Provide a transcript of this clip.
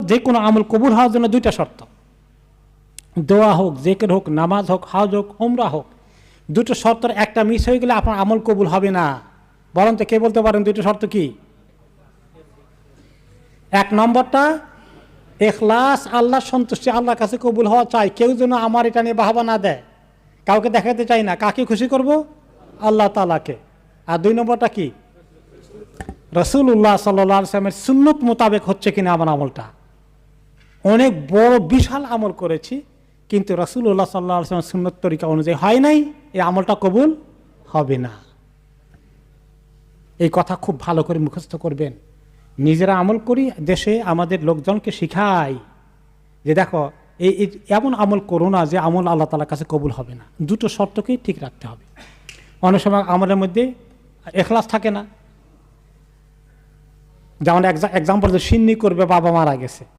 যে কোনো আমল কবুল হওয়ার জন্য দুইটা শর্ত, দোয়া হোক, জিকির হোক, নামাজ হোক, হজ হোক, উমরা হোক, দুটো শর্তের একটা মিস হয়ে গেলে আপনার আমল কবুল হবে না। বরং তো কে বলতে পারেন দুটো শর্ত কি? এক নম্বরটা ইখলাস, আল্লাহর সন্তুষ্টি, আল্লাহর কাছে কবুল হওয়া চাই। কেউ যেন আমার এটা নিয়ে বাহবা না দেয়, কাউকে দেখাতে চাই না। কাকে খুশি করব? আল্লাহ তাআলাকে। আর দুই নম্বরটা কি? রাসূলুল্লাহ সাল্লাল্লাহু আলাইহি ওয়াসাল্লামের সুন্নত মোতাবেক হচ্ছে কিনা আমার আমলটা। অনেক বড় বিশাল আমল করেছি, কিন্তু রাসূলুল্লাহ সাল্লাল্লাহু আলাইহি ওয়াসাল্লামের সুন্নত তরিকা অনুযায়ী হয় নাই, এই আমলটা কবুল হবে না। এই কথা খুব ভালো করে মুখস্থ করবেন। নিজেরা আমল করি, দেশে আমাদের লোকজনকে শিখাই যে দেখো এই এমন আমল করো না যে আমল আল্লাহ তাআলার কাছে কবুল হবে না। দুটো শর্তকেই ঠিক রাখতে হবে। অনেক সময় আমলের মধ্যে ইখলাস থাকে না। যেমন এক্সাম্পল, সিন্নি করবে বাবা মারা গেছে,